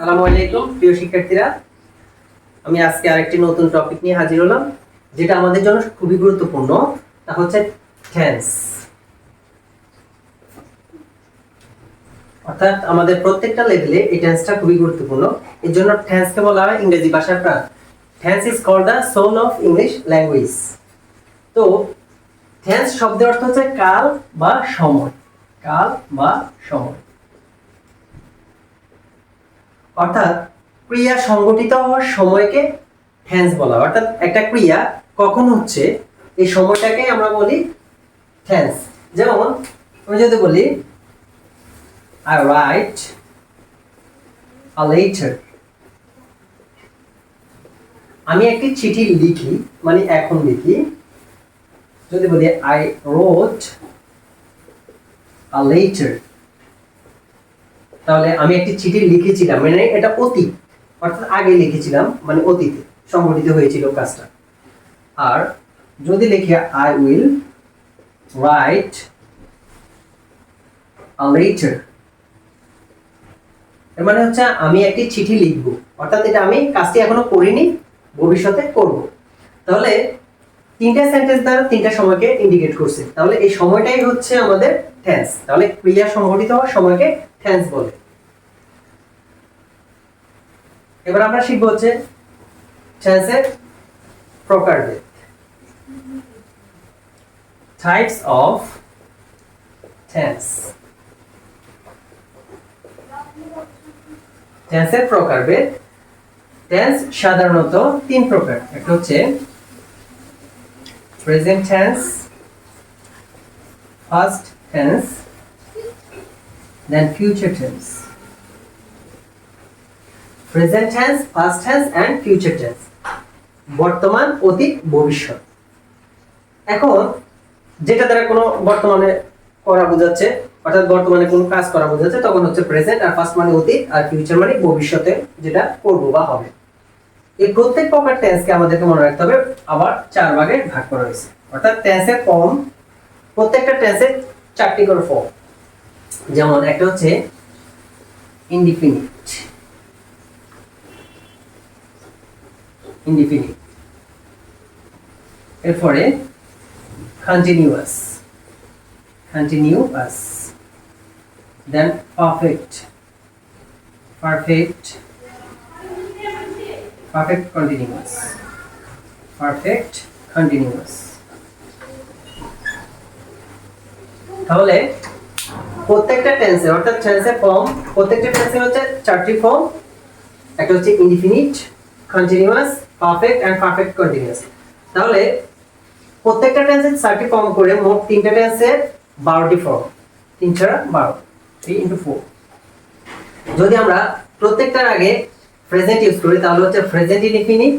আসসালামু আলাইকুম প্রিয় শিক্ষার্থীরা, আমি আজকে আরেকটি নতুন টপিক নিয়ে হাজির হলাম, যেটা আমাদের জন্য খুবই গুরুত্বপূর্ণ। তা হচ্ছে টেন্স। অর্থাৎ আমাদের প্রত্যেকটা লেভেলে এই টেন্সটা খুবই গুরুত্বপূর্ণ। এর জন্য টেন্সকে বলা হয় ইংরেজি ভাষার প্রাণ। Tense is called the soul of English language. তো টেন্স শব্দের অর্থ হচ্ছে কাল বা সময়। কাল বা সময় অর্থাৎ ক্রিয়া সংগঠিত হওয়ার সময়কে টেন্স বলা হয়। অর্থাৎ একটা ক্রিয়া কখন হচ্ছে এই সময়টাকে আমরা বলি টেন্স। যেমন আমি যদি বলি I write a letter, আমি একটি চিঠি লিখি, মানে এখন লিখি। যদি বলি I wrote a letter, তাহলে আমি একটি চিঠি লিখেছিলাম, মানে এটা অতীত, অর্থাৎ আগে লিখেছিলাম, মানে অতীতে সংঘটিত হয়েছিল কাজটা। আর যদি লিখি I will write a letter, এর মানে হচ্ছে আমি একটি চিঠি লিখব, অর্থাৎ এটা আমি কাজটি এখনো করিনি, ভবিষ্যতে করব। তাহলে তিনটা সেন্টেন্স দ্বারা তিনটা সময়কে ইন্ডিকেট করছে। তাহলে এই সময়টাই হচ্ছে আমাদের টেন্স। তাহলে ক্রিয়া সংঘটিত হওয়ার সময়কে টেন্স বলে। এবার আমরা শিখব হচ্ছে টেন্সের প্রকারভেদ। Types of tense. টেন্সের প্রকারভেদ। টেন্স সাধারণত তিন প্রকার। একটা হচ্ছে present tense, past tense, then future tense. Present tense, past tense and future tense, বর্তমান, অতীত, ভবিষ্যৎ। এখন যেটা দ্বারা কোনো বর্তমানে করা বোঝাচ্ছে, অর্থাৎ বর্তমানে কোনো কাজ করা বোঝাচ্ছে, তখন হচ্ছে প্রেজেন্ট, আর পাস্ট মানে অতীত, আর ফিউচার মানে ভবিষ্যতে যেটা করব বা হবে। এই প্রত্যেক প্রকার টেন্সকে আমাদেরকে মনে রাখতে হবে। আবার চার ভাগে ভাগ করা হয়েছে। অর্থাৎ টেন্সের ফর্ম, প্রত্যেকটা টেন্সের চারটি করে ফর্ম। যেমন একটা হচ্ছে ইনডিফিনিট। ইনডিফিনিট, এরপরে continuous, continuous, then perfect, perfect, perfect continuous, perfect continuous। তাহলে প্রত্যেকটা টেন্সে, অর্থাৎ টেন্সের ফর্ম, প্রত্যেকটা টেন্সে হচ্ছে চারটি ফর্ম। একটা হচ্ছে indefinite, continuous, perfect and perfect continuous. তাহলে প্রত্যেকটা টেন্সের চারটি ফর্ম করে মোট তিনটা টেন্সের 12টি ফর্ম। 3 ছাড়া 12, 3 into 4। যদি আমরা প্রত্যেকটার আগে প্রেজেন্ট ইউজ করি তাহলে হচ্ছে present indefinite,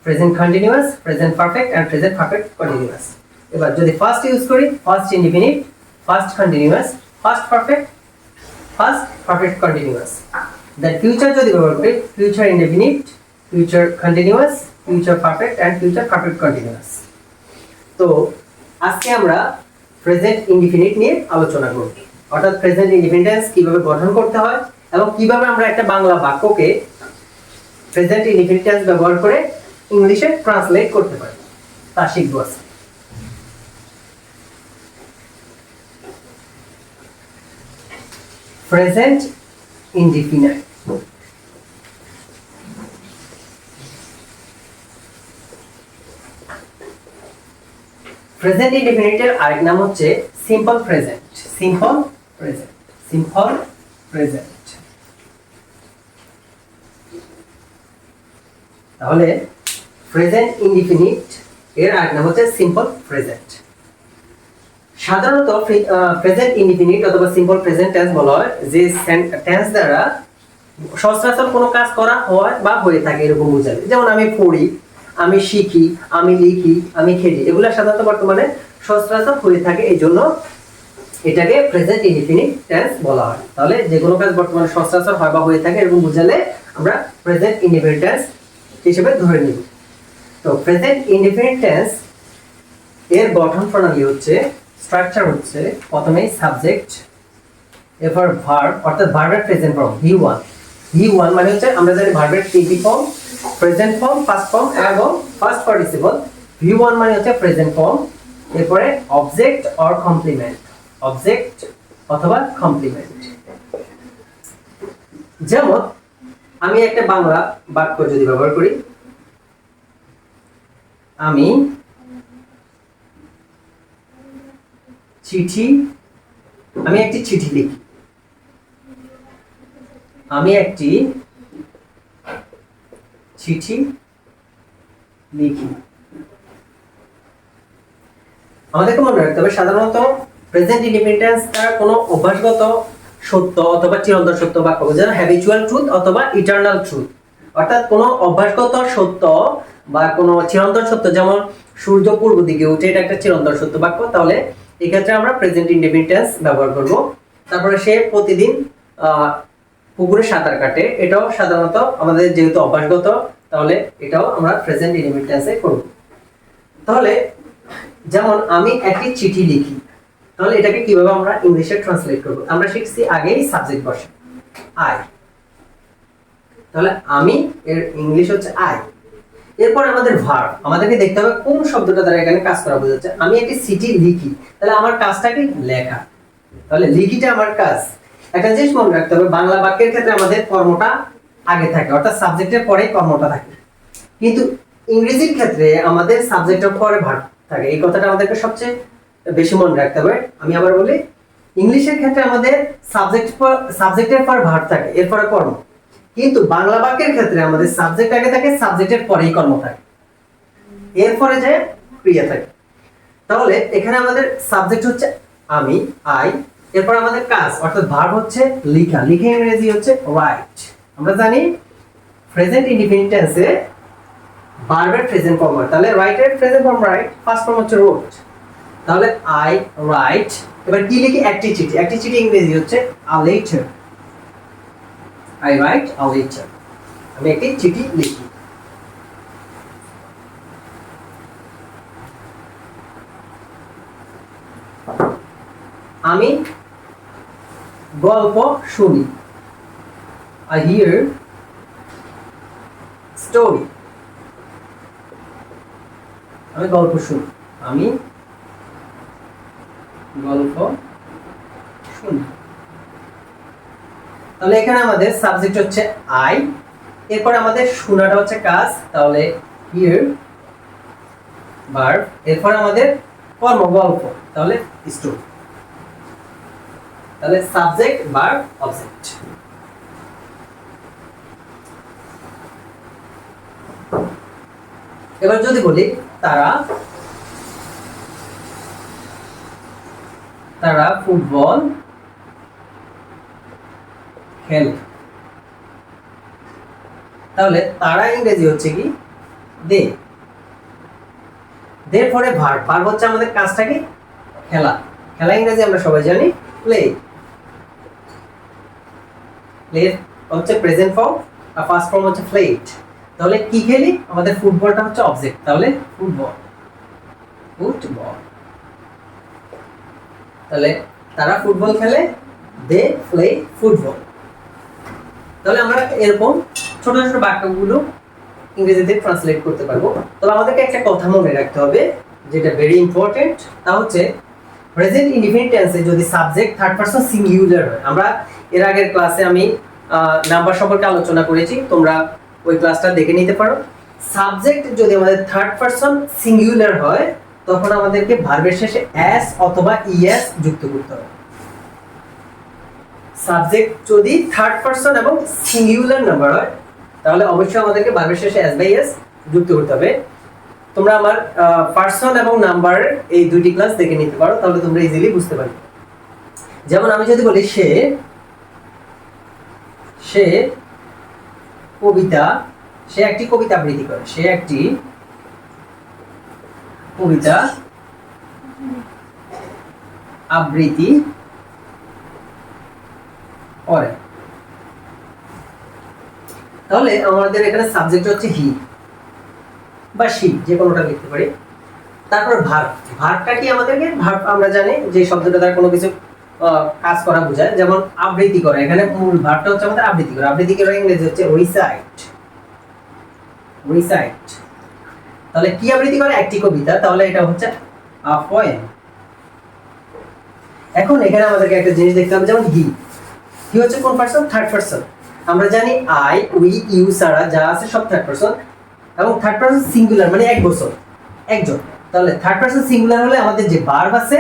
present continuous, present perfect and present perfect continuous. এবার যদি ফার্স্ট ইউজ করি, first indefinite, first continuous, first perfect, first perfect continuous. Then future যদি ব্যবহার করি, future indefinite, future continuous, future perfect and future perfect continuous. তো আজকে আমরা present indefinite নিয়ে আলোচনা করব। অর্থাৎ প্রেজেন্ট ইনডিফিনিট টেন্স কিভাবে গঠন করতে হয় এবং কিভাবে আমরা একটা বাংলা বাক্যকে প্রেজেন্ট ইনডিফিনিট টেন্স ব্যবহার করে ইংলিশে ট্রান্সলেট করতে পারি তা শিখব আজকে। Present indefinite. প্রেজেন্ট ইনডিফিনিটের আরেক নাম হচ্ছে simple present. Simple present, simple present. তাহলে প্রেজেন্ট ইনডিফিনিট এর আরেক নাম হচ্ছে সিম্পল প্রেজেন্ট। সাধারণত প্রেজেন্ট ইনডিফিনিট অথবা সিম্পল প্রেজেন্ট টেন্স বলা হয় যে টেন্স দ্বারা সচরাচর কোনো কাজ করা হয় বা হয়ে থাকে এরকম বোঝায়। যেমন আমি পড়ি, আমি শিখি, আমি লিখি, আমি খেলি, এগুলো সাধারণত বর্তমানে সচরাচর হয়ে থাকে, এই জন্য এটাকে প্রেজেন্ট ইনডিফিনিট টেন্স বলা হয়। তাহলে যে কোনো কাজ বর্তমানে সচরাচর হয় বা হয়ে থাকে এরকম বোঝালে আমরা প্রেজেন্ট ইনডিফিনিট টেন্স হিসেবে ধরে নিব। তো প্রেজেন্ট ইনডিফিনিট টেন্স এর গঠন প্রণালী হচ্ছে, স্ট্রাকচার হচ্ছে, প্রথমে সাবজেক্ট, এরপর ভার্ব, অর্থাৎ ভার্বের present form V1, V one মানে হচ্ছে আমরা জানি ভার্বের তিনটি form, present form, past form এবং পাস্ট পার্টিসিপল। ভি ওয়ান মানে হচ্ছে প্রেজেন্ট ফর্ম, এরপরে অবজেক্ট অর কমপ্লিমেন্ট, অবজেক্ট অথবা কমপ্লিমেন্ট। যেমন আমি একটা বাংলা বাক্য যদি ব্যবহার করি, আমি একটি চিঠি লিখি, আমি একটি চিঠি লিখি। আমাদেরকে মনে রাখতে হবে সাধারণত প্রেজেন্ট ইন্ডিপেন্ডেন্স দ্বারা কোনো অভ্যাসগত সত্য অথবা চিরন্তন সত্য বাক্য বোঝায়, হ্যাবিচুয়াল ট্রুথ অথবা ইটারনাল ট্রুথ, অর্থাৎ কোনো অভ্যাসগত সত্য বা কোনো চিরন্তন সত্য, যেমন সূর্য পূর্ব দিকে উঠে, এটা একটা চিরন্তন সত্য বাক্য, তাহলে এই ক্ষেত্রে আমরা প্রেজেন্ট ইন্ডিপেন্ডেন্স ব্যবহার করব। তারপরে সে প্রতিদিন পুকুরে সাঁতার কাটে, এটাও সাধারণত আমাদের যেহেতু অভ্যাসগত, তাহলে এটাও আমরা প্রেজেন্ট ইন্ডিপেন্ডেন্সে করব। তাহলে যেমন আমি একটি চিঠি লিখি, তাহলে এটাকে কিভাবে আমরা ইংলিশে ট্রান্সলেট করব? আমরা শিখছি আগেই সাবজেক্ট বসে আই, তাহলে আমি এর ইংলিশ হচ্ছে আই। এরপর আমাদের ভার্ব, আমাদেরকে দেখতে হবে কোন শব্দটা দ্বারা এখানে কাজ করা বোঝাচ্ছে। আমি একটি চিঠি লিখি, তাহলে আমার কাজটা কি? লেখা, তাহলে লিখিটা আমার কাজ। একটা জিনিস মনে রাখতে হবে, বাংলা বাক্যের ক্ষেত্রে আমাদের কর্মটা আগে থাকে, অর্থাৎ সাবজেক্টের পরে কর্মটা থাকে, কিন্তু ইংরেজির ক্ষেত্রে আমাদের সাবজেক্টের পরে ভার্ব থাকে। এই কথাটা আমাদেরকে সবচেয়ে বেশি মনে রাখতে হবে। আমি আবার বলি, ইংলিশের ক্ষেত্রে আমাদের সাবজেক্টের পর ভার্ব থাকে, এরপরে কর্ম, কিন্তু বাংলা বাক্যের ক্ষেত্রে আমাদের সাবজেক্ট আগে থাকে, সাবজেক্টের পরেই কর্ম থাকে, এরপরে যে ক্রিয়া থাকে। তাহলে এখানে আমাদের সাবজেক্ট হচ্ছে আমি, আই, এরপর আমাদের কাজ অর্থাৎ ভার্ব হচ্ছে লিখা, লিখে ইংরেজি হচ্ছে রাইট। আমরা জানি প্রেজেন্ট ইনডিফিনিট টেন্সে ভার্বের প্রেজেন্ট ফর্ম হয়, তাহলে রাইটের present form right, first form হচ্ছে রোট, তাহলে আই রাইট। এবার কি লিখি? একটি চিঠি, একটি চিঠি ইংরেজি হচ্ছে a letter, I write a letter, আমি একটি চিঠি লিখি। আমি গল্প শুনি, I hear story, আমি গল্প শুনি, আমি গল্প শুনি। তাহলে এখানে আমাদের সাবজেক্ট হচ্ছে আই, এরপর আমাদের শোনাটা হচ্ছে কাজ, তাহলে হিয়ার ভার্ব, এরপর আমাদের কর্ম গল্প, তাহলে স্টোরি, তাহলে সাবজেক্ট ভার্ব অবজেক্ট। এবার যদি বলি তারা ফুটবল খেলে, তাহলে তারা ইংরেজি হচ্ছে কি? দে, দের পরে ভার্ব, ভার্ব হচ্ছে আমাদের কাজটা কি? খেলা, খেলা ইংরেজি আমরা সবাই জানি প্লে, প্লে হচ্ছে প্রেজেন্ট ফর্ম আর ফার্স্ট ফর্ম হচ্ছে প্লেড। তাহলে কি খেলি? আমাদের ফুটবলটা হচ্ছে অবজেক্ট, তাহলে ফুটবল, ফুটবল। তাহলে তারা ফুটবল খেলে, দে প্লে ফুটবল। তাহলে আমরা এরকম ছোট ছোট বাক্যগুলো ইংরেজিতে ট্রান্সলেট করতে পারবো। তবে আমাদেরকে একটা কথা মনে রাখতে হবে, যেটা ভেরি ইম্পর্টেন্ট, তা হচ্ছে প্রেজেন্ট ইনডিফিনিট টেন্সে যদি সাবজেক্ট থার্ড পারসন সিঙ্গুলার হয়, আমরা এর আগের ক্লাসে আমি নাম্বার সম্পর্কে আলোচনা করেছি, তোমরা ওই ক্লাসটা দেখে নিতে পারো। সাবজেক্ট যদি আমাদের থার্ড পারসন সিঙ্গুলার হয়, তখন আমাদেরকে ভার্বের শেষে এস অথবা ইএস যুক্ত করতে হবে। সাবজেক্ট যদি থার্ড পারসন এবং সিঙ্গুলার নাম্বার হয়, তাহলে অবশ্যই আমাদেরকে ভার্বের শেষে এস বাই এস যুক্ত করতে হবে। তোমরা আমার পারসন এবং নাম্বার এই দুটি ক্লাস দেখে নিতে পারো, তাহলে তোমরা ইজিলি বুঝতে পারবে। যেমন আমি যদি বলি সে একটি কবিতা আবৃত্তি করে, সে একটি কবিতা আবৃত্তি করে। তাহলে আমাদের এখানে সাবজেক্ট হচ্ছে হি বা শি, যে কোনোটা লিখতে পারি। তারপর ভার্ব, ভার্বটা কি? আমাদেরকে ভার্ব আমরা জানি যে শব্দটা দ্বারা কোনো কিছু কাজ করা বোঝায়, যেমন আবৃত্তি করা। এখানে মূল ভার্বটা হচ্ছে আমাদের আবৃত্তি করা। আবৃত্তি করা ইংরেজি হচ্ছে রিসাইট। রিসাইট। তাহলে কি আবৃত্তি করে? একটি কবিতা। তাহলে এটা হচ্ছে আ পোয়েম। এখন এখানে আমাদেরকে একটা জিনিস দেখতে হবে, যেমন হি। হি হচ্ছে কোন পারসন? Third person. আমরা জানি আই, উই, ইউ ছাড়া যা আছে সব থার্ড পারসন, এবং থার্ড পারসন সিঙ্গুলার মানে এক বছর, একজন। তাহলে থার্ড পারসন সিঙ্গুলার হলে আমাদের যে ভার্ব আছে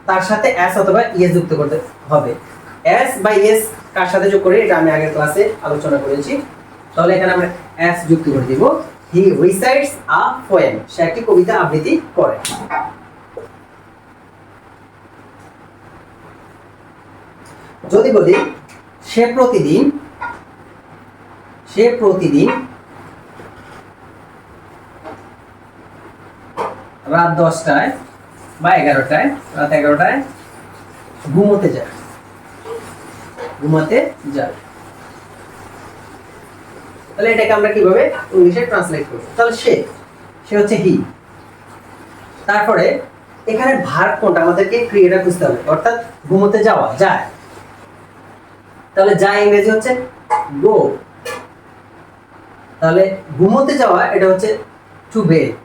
তার সাথে এস অথবা ইএস যুক্ত করতে হবে। এস বা ইএস কার সাথে যোগ করে এটা আমি আগের ক্লাসে আলোচনা করেছি। তাহলে এখানে আমরা এস যুক্ত করে দিব। হি রিসাইটস আ পোয়েম। সে একটি কবিতা আবৃত্তি করে। যদি বলি সে প্রতিদিন রাত 10টায় বা 11টায়, রাত 11টায় ঘুমোতে যায়। তাহলে এটাকে আমরা কিভাবে ইংলিশে ট্রান্সলেট করব? তাহলে সে হচ্ছে হি। তারপরে এখানে ভার্ব কোনটা আমাদেরকে ক্রিয়াটা বুঝতে হবে, অর্থাৎ ঘুমোতে যাওয়া, যায়। তাহলে যায় ইংরেজি হচ্ছে গো। তাহলে ঘুমোতে যাওয়া এটা হচ্ছে টু বেড।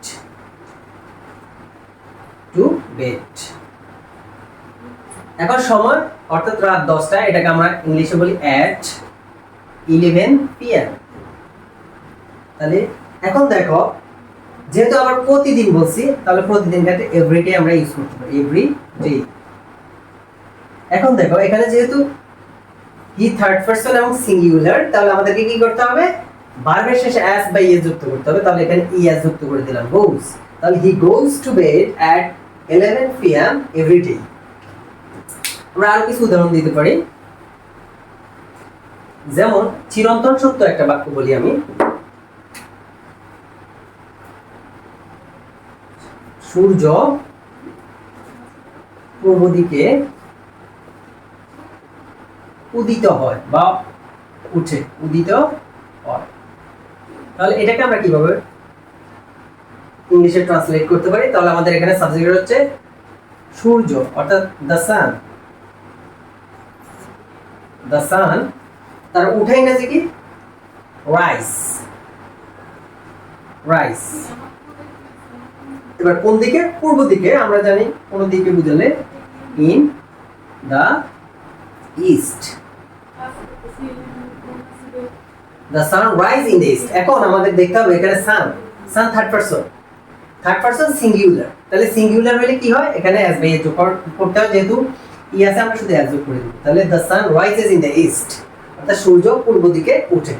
এখন সময় অর্থাৎ রাত 10টায়, এটাকে আমরা ইংলিশে বলি at 11 PM। তাহলে এখন দেখো, যেহেতু আবার প্রতিদিন বলছি, তাহলে প্রতিদিন ক্ষেত্রে এভরিডে আমরা ইউজ করতে পারি, এভরিডে। এখন দেখো এখানে যেহেতু হি থার্ড পারসন এবং সিঙ্গুলার, তাহলে আমাদেরকে কি করতে হবে? ভার্বের শেষে s বা es যুক্ত করতে হবে। তাহলে এখানে es যুক্ত করে দিলাম, goes। তাহলে হি goes to bed at 11 PM every day। আমরা আরো কিছু উদাহরণ দিতে পারি, যেমন চিরন্তন সত্য একটা বাক্য বলি আমি। সূর্য পূর্ব দিকে উদিত হয় বা উঠে, উদিত হয়। তাহলে এটাকে আমরা কিভাবে ইংলিশে ট্রান্সলেট করতে পারি? তাহলে আমাদের এখানে সাবজেক্ট হচ্ছে সূর্য, অর্থাৎ দ্য সান। দ্য সান, তার উঠে ইংরেজি কি? রাইজ। রাইজ। এবার কোন দিকে? পূর্ব দিকে। আমরা জানি কোন দিকে বুঝালে in the east. The sun rise in the east. এখন আমাদের দেখতে হবে এখানে সান থার্ড পারসন সিঙ্গুলার। তাহলে সিঙ্গুলার হলে কি হয়? এখানে এস বাই এস যোগ করতে হয়, যেহেতু ই আছে আমরা শুধু এস যোগ করে দেব। তাহলে the sun rises in the east, অর্থাৎ সূর্য পূর্ব দিকে ওঠে।